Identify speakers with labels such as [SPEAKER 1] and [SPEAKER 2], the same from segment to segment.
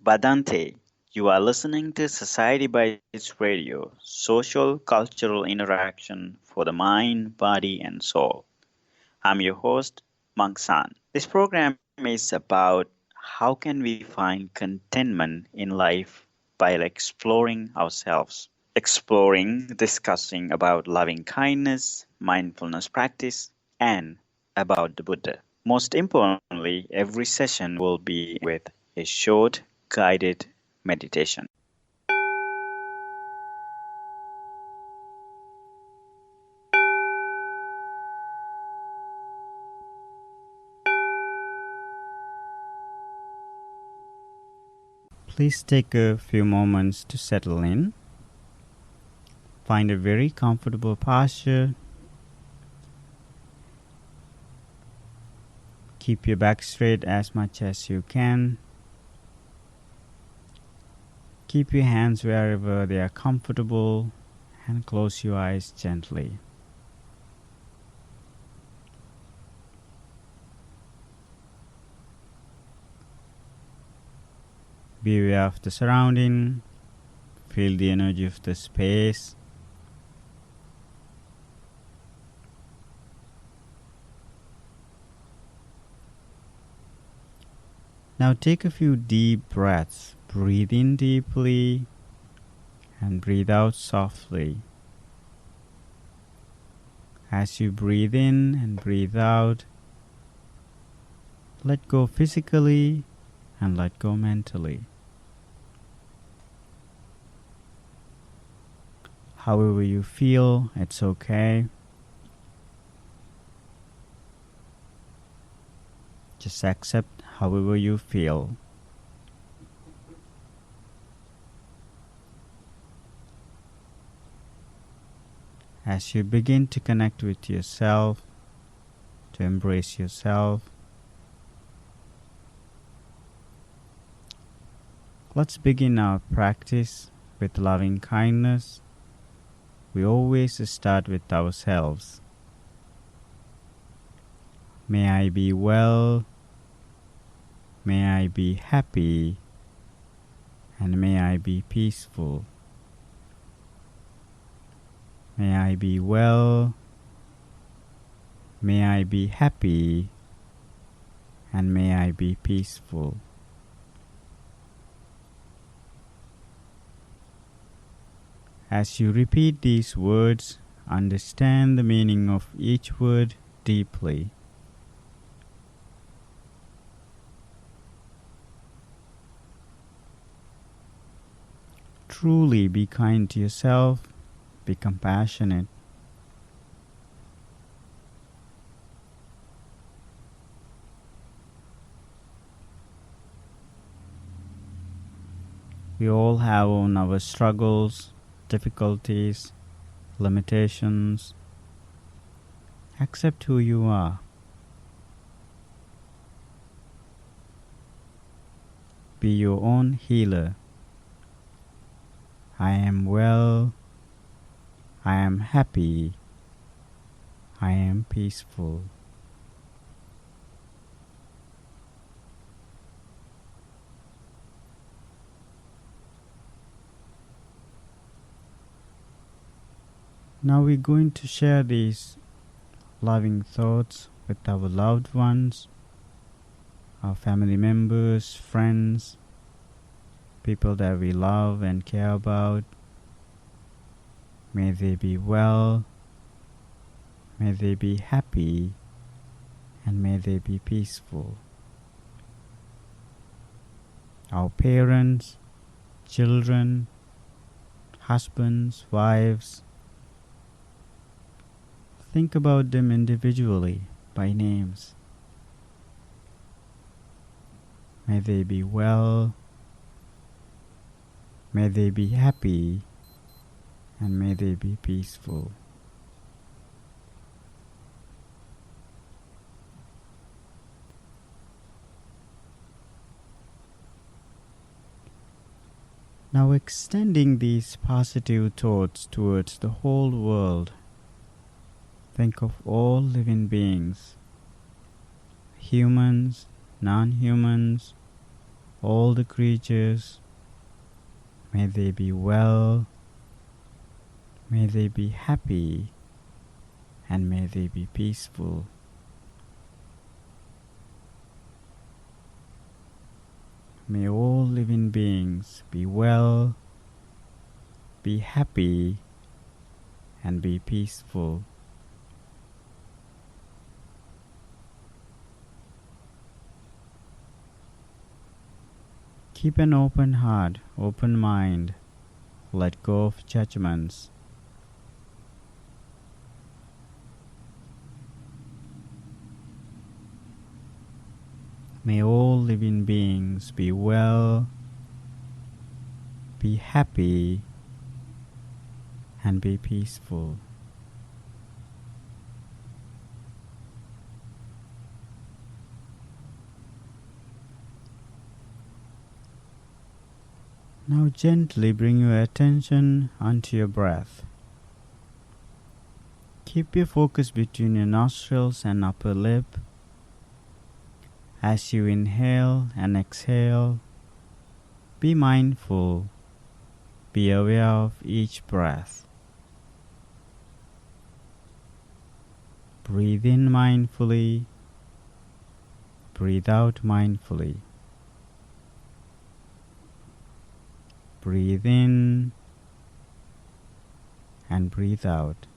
[SPEAKER 1] Badante. You are listening to Society Bites Radio, social cultural interaction for the mind, body, and soul. I'm your host, San. This program is about how can we find contentment in life by exploring ourselves, exploring, discussing about loving kindness, mindfulness practice, and about the Buddha. Most importantly, every session will be with a short guided meditation.
[SPEAKER 2] Please take a few moments to settle in. Find a very comfortable posture. Keep your back straight as much as you can. Keep your hands wherever they are comfortable and close your eyes gently. Be aware of the surrounding. Feel the energy of the space. Now take a few deep breaths. Breathe in deeply and breathe out softly. As you breathe in and breathe out, let go physically and let go mentally. However you feel, it's okay. Just accept however you feel. As you begin to connect with yourself, to embrace yourself, let's begin our practice with loving kindness. We always start with ourselves. May I be well, may I be happy, and may I be peaceful. May I be well, may I be happy, and may I be peaceful. As you repeat these words, understand the meaning of each word deeply. Truly be kind to yourself, be compassionate. We all have on our struggles, difficulties, limitations. Accept who you are. Be your own healer. I am well, I am happy, I am peaceful. Now we're going to share these loving thoughts with our loved ones, our family members, friends, people that we love and care about. May they be well, may they be happy, and may they be peaceful. Our parents, children, husbands, wives, think about them individually by names. May they be well, may they be happy, and may they be peaceful. Now extending these positive thoughts towards the whole world, think of all living beings, humans, non-humans, all the creatures. May they be well, may they be happy, and may they be peaceful. May all living beings be well, be happy, and be peaceful. Keep an open heart, open mind. Let go of judgments. May all living beings be well, be happy, and be peaceful. Now gently bring your attention onto your breath. Keep your focus between your nostrils and upper lip. As you inhale and exhale, be mindful, be aware of each breath. Breathe in mindfully, breathe out mindfully. Breathe in and breathe out.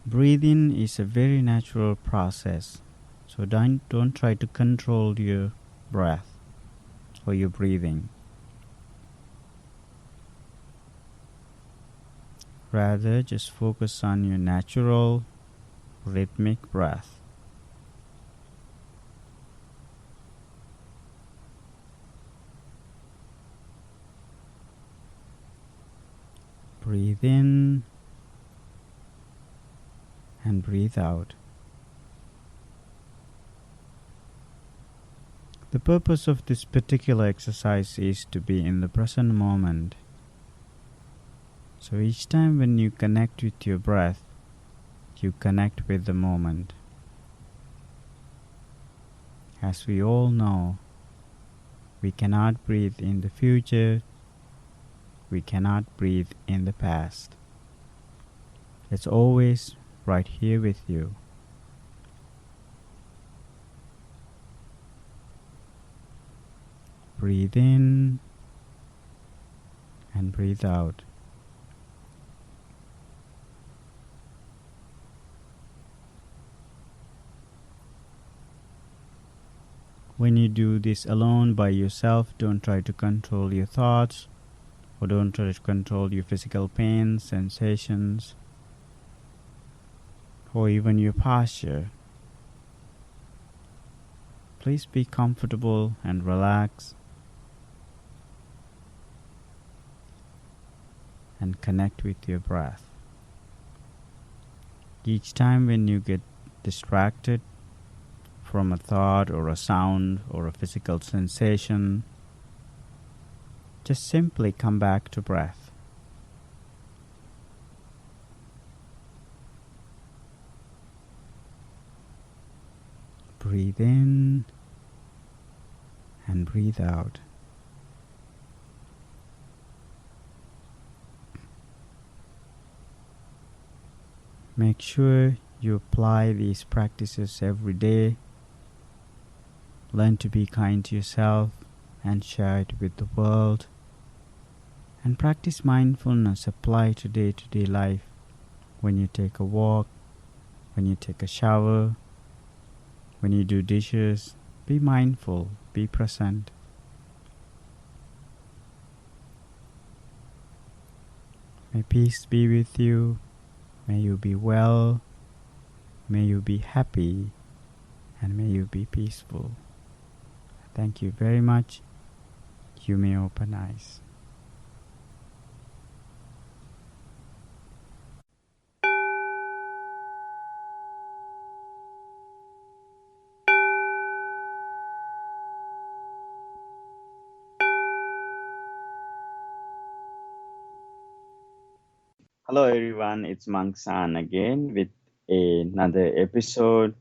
[SPEAKER 2] Breathing is a very natural process, so don't try to control your breath or your breathing. Rather, just focus on your natural, rhythmic breath. Breathe in and breathe out. The purpose of this particular exercise is to be in the present moment. So each time when you connect with your breath, you connect with the moment. As we all know, we cannot breathe in the future, we cannot breathe in the past. It's always right here with you. Breathe in and breathe out. When you do this alone by yourself, don't try to control your thoughts, or don't try to control your physical pain, sensations, or even your posture. Please be comfortable and relax and connect with your breath. Each time when you get distracted from a thought or a sound or a physical sensation, just simply come back to breath. Breathe in and breathe out. Make sure you apply these practices every day. Learn to be kind to yourself and share it with the world. And practice mindfulness. Apply to day-to-day life. When you take a walk, when you take a shower, when you do dishes, be mindful, be present. May peace be with you. May you be well. May you be happy. And may you be peaceful. Thank you very much. You may open eyes.
[SPEAKER 1] Hello everyone, it's Mang San again with another episode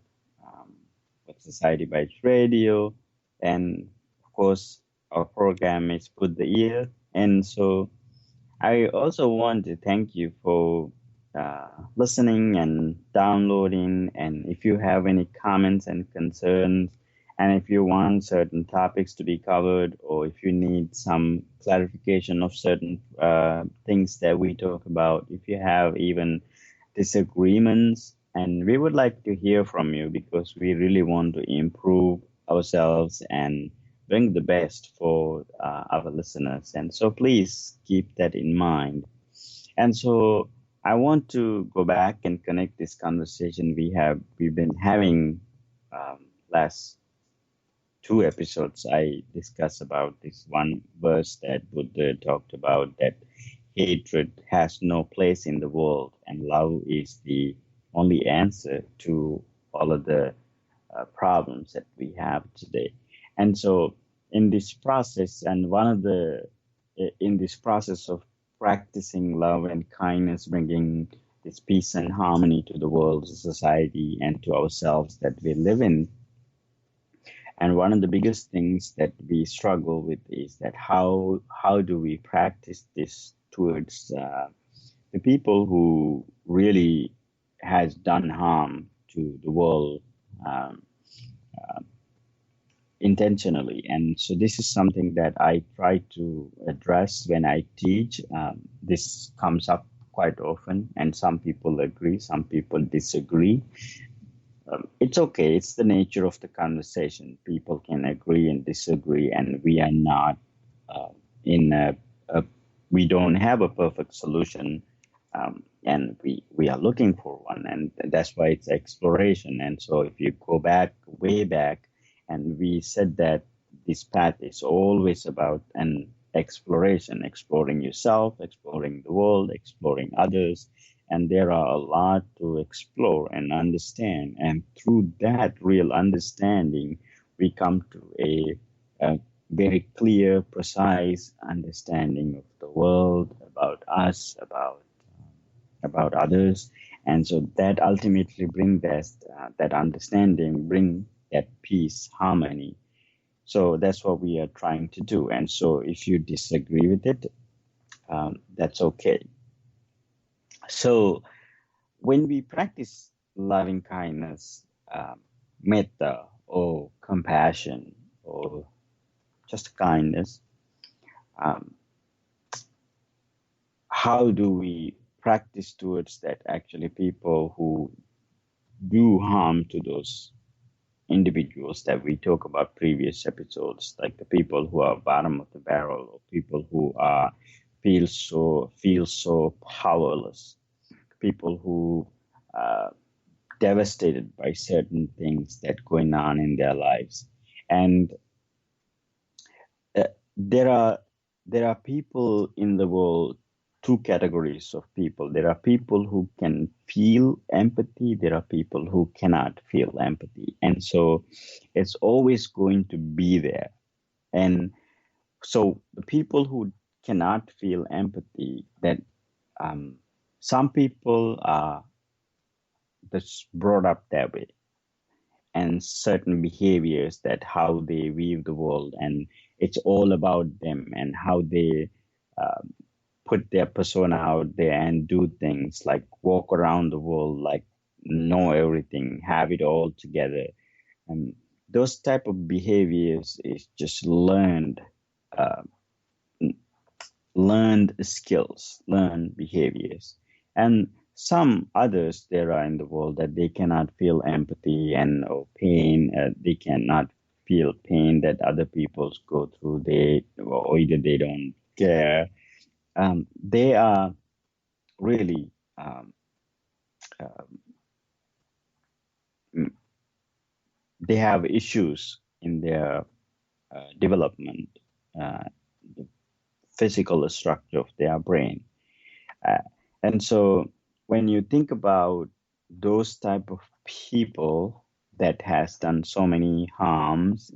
[SPEAKER 1] Society by Radio, and of course, our program is Put the Ear. And so I also want to thank you for listening and downloading. And if you have any comments and concerns, and if you want certain topics to be covered, or if you need some clarification of certain things that we talk about, if you have even disagreements, and we would like to hear from you because we really want to improve ourselves and bring the best for our listeners. And so please keep that in mind. And so I want to go back and connect this conversation we've been having last two episodes. I discussed about this one verse that Buddha talked about, that hatred has no place in the world and love is the only answer to all of the problems that we have today. And so in this process, in this process of practicing love and kindness, bringing this peace and harmony to the world, to society, and to ourselves that we live in. And one of the biggest things that we struggle with is that how do we practice this towards the people who really has done harm to the world intentionally. And so this is something that I try to address when I teach. This comes up quite often, and some people agree, some people disagree. It's okay. It's the nature of the conversation. People can agree and disagree, and we are not we don't have a perfect solution, and we are looking for one, and that's why it's exploration. And so if you go back, way back, and we said that this path is always about an exploration, exploring yourself, exploring the world, exploring others. And there are a lot to explore and understand. And through that real understanding, we come to a very clear, precise understanding of the world, about us, about others. And so that ultimately brings that understanding, bring that peace, harmony. So that's what we are trying to do. And so if you disagree with it, that's okay. So when we practice loving kindness, metta, or compassion, or just kindness, how do we practice towards that? Actually, people who do harm to those individuals that we talk about previous episodes, like the people who are bottom of the barrel, or people who feel so powerless, people who are devastated by certain things that going on in their lives. And there are people in the world, two categories of people. There are people who can feel empathy. There are people who cannot feel empathy. And so it's always going to be there. And so the people who cannot feel empathy, that some people are just brought up that way, and certain behaviors, that how they view the world, and it's all about them and how they put their persona out there and do things like walk around the world, like know everything, have it all together. And those type of behaviors is just learned skills, learned behaviors. And some others there are in the world that they cannot feel empathy or pain. They cannot feel pain that other people go through. Or either they don't care. They are really they have issues in their development, the physical structure of their brain. And so when you think about those type of people that has done so many harms